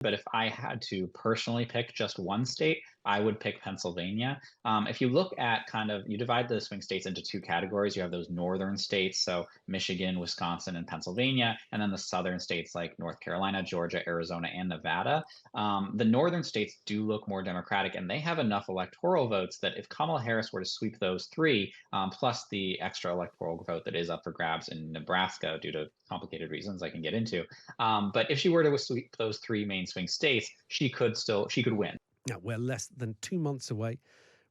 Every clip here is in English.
But if I had to personally pick just one state, I would pick Pennsylvania. If you look at you divide the swing states into two categories. You have those northern states, so Michigan, Wisconsin, and Pennsylvania, and then the southern states like North Carolina, Georgia, Arizona, and Nevada. The northern states do look more Democratic, and they have enough electoral votes that if Kamala Harris were to sweep those three, plus the extra electoral vote that is up for grabs in Nebraska due to complicated reasons I can get into, but if she were to sweep those three main swing states, she could win. Now, we're less than 2 months away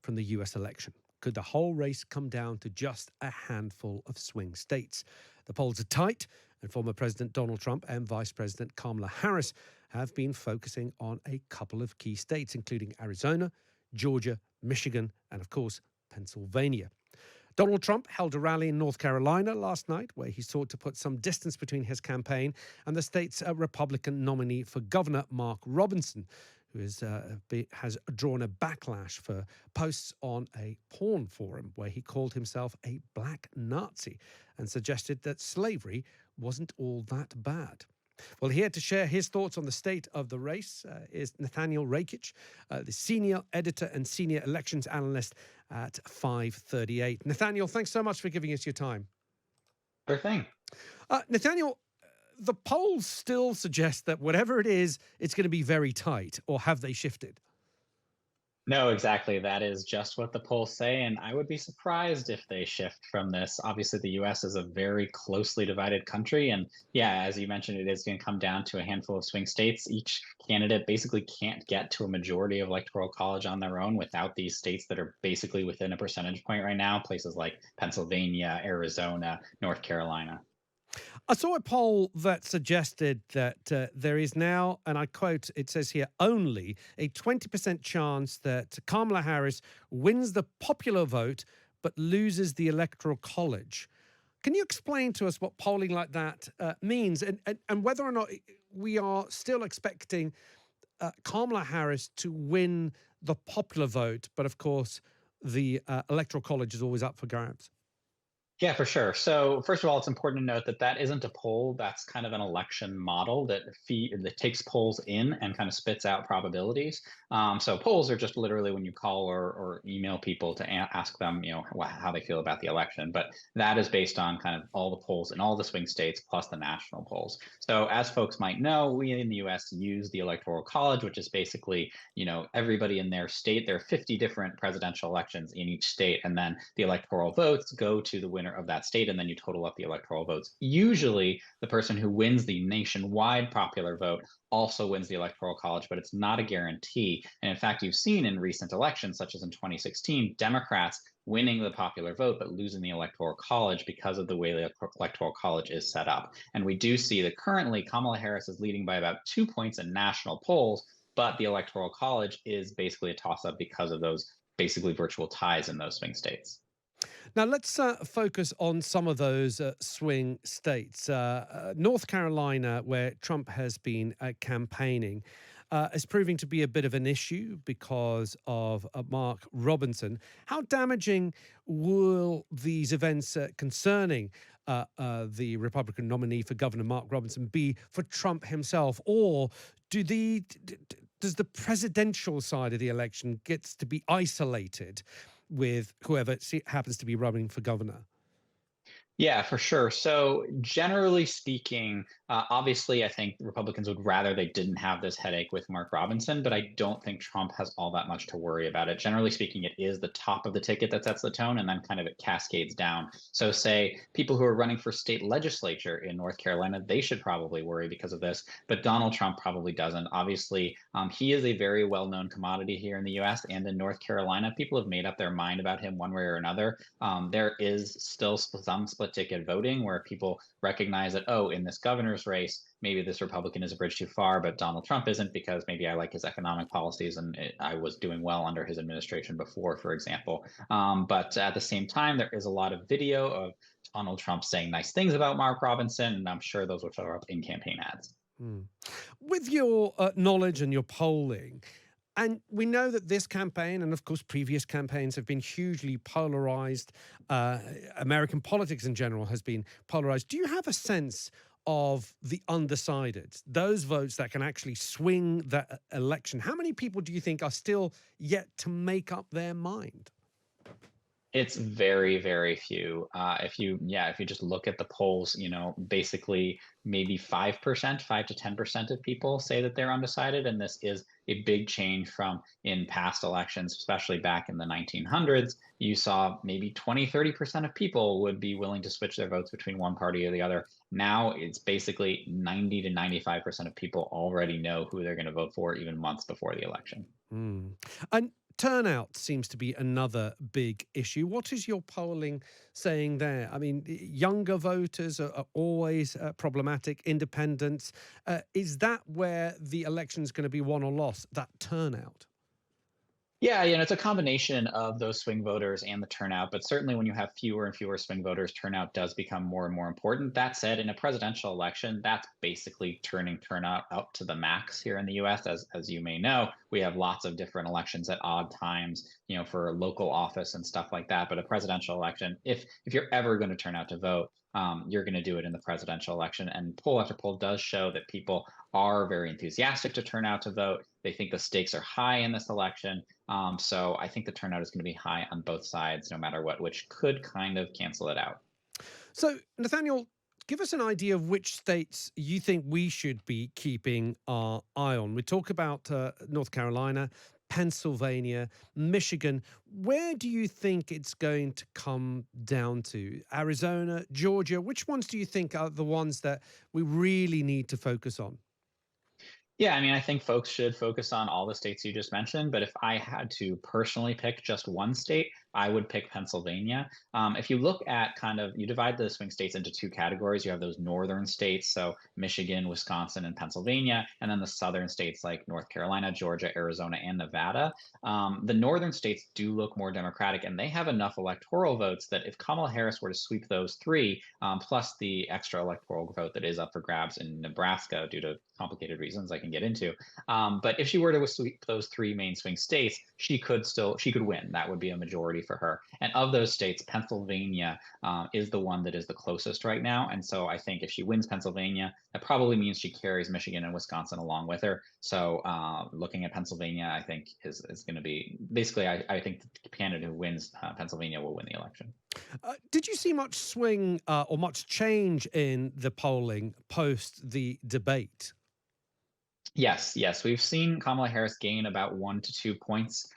from the US election. Could the whole race come down to just a handful of swing states? The polls are tight, and former President Donald Trump and Vice President Kamala Harris have been focusing on a couple of key states, including Arizona, Georgia, Michigan, and of course, Pennsylvania. Donald Trump held a rally in North Carolina last night where he sought to put some distance between his campaign and the state's Republican nominee for governor, Mark Robinson, who has drawn a backlash for posts on a porn forum where he called himself a black Nazi and suggested that slavery wasn't all that bad. Well, here to share his thoughts on the state of the race is Nathaniel Rakich, the senior editor and senior elections analyst at 538. Nathaniel, thanks so much for giving us your time. Sure thing. Nathaniel, the polls still suggest that whatever it is, it's going to be very tight, or have they shifted? No, exactly. That is just what the polls say, and I would be surprised if they shift from this. Obviously, the US is a very closely divided country, and yeah, as you mentioned, it is going to come down to a handful of swing states. Each candidate basically can't get to a majority of electoral college on their own without these states that are basically within a percentage point right now, places like Pennsylvania, Arizona, North Carolina. I saw a poll that suggested that there is now, and I quote, it says here, only a 20% chance that Kamala Harris wins the popular vote but loses the electoral college. Can you explain to us what polling like that means and whether or not we are still expecting Kamala Harris to win the popular vote, but of course the electoral college is always up for grabs? Yeah, for sure. So first of all, it's important to note that that isn't a poll. That's kind of an election model that takes polls in and kind of spits out probabilities. So polls are just literally when you call or email people to ask them, how they feel about the election. But that is based on kind of all the polls in all the swing states plus the national polls. So as folks might know, we in the U.S. use the Electoral College, which is basically, everybody in their state. There are 50 different presidential elections in each state, and then the electoral votes go to the winner of that state, and then you total up the electoral votes. Usually, the person who wins the nationwide popular vote also wins the electoral college, but it's not a guarantee. And in fact, you've seen in recent elections, such as in 2016, Democrats winning the popular vote but losing the electoral college because of the way the electoral college is set up. And we do see that currently Kamala Harris is leading by about 2 points in national polls, but the electoral college is basically a toss-up because of those basically virtual ties in those swing states. Now, let's focus on some of those swing states. North Carolina, where Trump has been campaigning, is proving to be a bit of an issue because of Mark Robinson. How damaging will these events concerning the Republican nominee for governor, Mark Robinson, be for Trump himself? Or does the presidential side of the election gets to be isolated with whoever happens to be running for governor? Yeah, for sure. So generally speaking, obviously, I think Republicans would rather they didn't have this headache with Mark Robinson, but I don't think Trump has all that much to worry about it. Generally speaking, it is the top of the ticket that sets the tone, and then kind of it cascades down. So say people who are running for state legislature in North Carolina, they should probably worry because of this, but Donald Trump probably doesn't. Obviously, he is a very well-known commodity here in the U.S. and in North Carolina. People have made up their mind about him one way or another. There is still some split ticket voting where people recognize that, oh, in this governor's race, maybe this Republican is a bridge too far, but Donald Trump isn't because maybe I like his economic policies and I was doing well under his administration before, for example. But at the same time, there is a lot of video of Donald Trump saying nice things about Mark Robinson, and I'm sure those will show up in campaign ads. With your knowledge and your polling, and we know that this campaign, and of course previous campaigns, have been hugely polarized. American politics in general has been polarized. Do you have a sense of the undecided, those votes that can actually swing that election, how many people do you think are still yet to make up their mind? It's very, very few. If you just look at the polls, basically maybe 5%, 5 to 10% of people say that they're undecided. And this is a big change from in past elections, especially back in the 1900s. You saw maybe 20, 30% of people would be willing to switch their votes between one party or the other. Now it's basically 90 to 95% of people already know who they're going to vote for even months before the election. Mm. And turnout seems to be another big issue. What is your polling saying there? I mean, younger voters are always problematic, independents. Is that where the election is going to be won or lost, that turnout? Yeah, it's a combination of those swing voters and the turnout, but certainly when you have fewer and fewer swing voters, turnout does become more and more important. That said, in a presidential election, that's basically turning turnout up to the max here in the US. As you may know, we have lots of different elections at odd times, for local office and stuff like that. But a presidential election, if you're ever going to turn out to vote, you're going to do it in the presidential election. And poll after poll does show that people are very enthusiastic to turn out to vote. They think the stakes are high in this election. So I think the turnout is going to be high on both sides, no matter what, which could kind of cancel it out. So, Nathaniel, give us an idea of which states you think we should be keeping our eye on. We talk about North Carolina, Pennsylvania, Michigan. Where do you think it's going to come down to? Arizona, Georgia? Which ones do you think are the ones that we really need to focus on? Yeah, I mean, I think folks should focus on all the states you just mentioned, but if I had to personally pick just one state, I would pick Pennsylvania. If you look at you divide the swing states into two categories. You have those northern states, so Michigan, Wisconsin, and Pennsylvania, and then the southern states like North Carolina, Georgia, Arizona, and Nevada. The northern states do look more Democratic, and they have enough electoral votes that if Kamala Harris were to sweep those three, plus the extra electoral vote that is up for grabs in Nebraska due to complicated reasons I can get into. But if she were to sweep those three main swing states, she could win. That would be a majority for her. And of those states, Pennsylvania is the one that is the closest right now. And so I think if she wins Pennsylvania, that probably means she carries Michigan and Wisconsin along with her. So looking at Pennsylvania, I think is going to be basically. I think the candidate who wins Pennsylvania will win the election. Did you see much swing or much change in the polling post the debate? Yes, yes. We've seen Kamala Harris gain about 1 to 2 points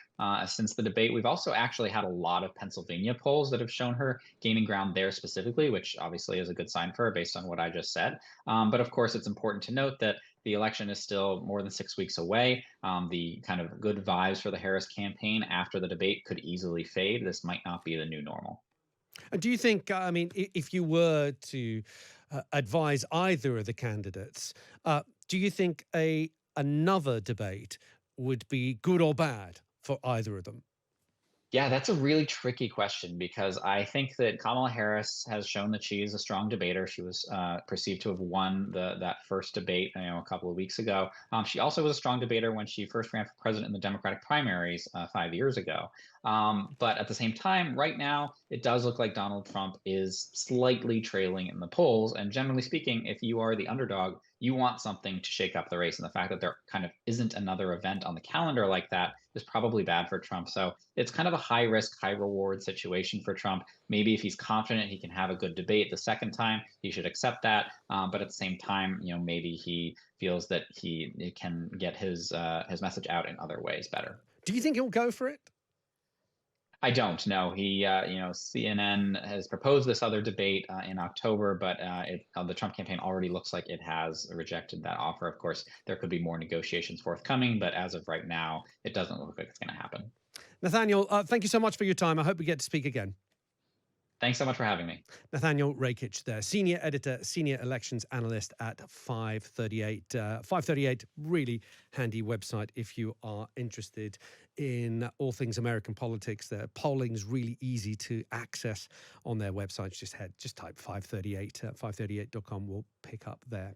since the debate. We've also actually had a lot of Pennsylvania polls that have shown her gaining ground there specifically, which obviously is a good sign for her based on what I just said. But of course, it's important to note that the election is still more than 6 weeks away. The kind of good vibes for the Harris campaign after the debate could easily fade. This might not be the new normal. And do you think, I mean, if you were to advise either of the candidates, do you think another debate would be good or bad for either of them? Yeah, that's a really tricky question because I think that Kamala Harris has shown that she is a strong debater. She was perceived to have won that first debate, a couple of weeks ago. She also was a strong debater when she first ran for president in the Democratic primaries 5 years ago. But at the same time, right now, it does look like Donald Trump is slightly trailing in the polls. And generally speaking, if you are the underdog, you want something to shake up the race. And the fact that there kind of isn't another event on the calendar like that is probably bad for Trump. So it's kind of a high risk, high reward situation for Trump. Maybe if he's confident he can have a good debate the second time, he should accept that. But at the same time, maybe he feels that he can get his message out in other ways better. Do you think he'll go for it? I don't know. CNN has proposed this other debate in October, but the Trump campaign already looks like it has rejected that offer. Of course, there could be more negotiations forthcoming, but as of right now, it doesn't look like it's going to happen. Nathaniel, thank you so much for your time. I hope we get to speak again. Thanks so much for having me. Nathaniel Rakich there, senior editor, senior elections analyst at 538. 538, really handy website if you are interested in all things American politics. Their polling's really easy to access on their website. Just type 538, 538.com will pick up there.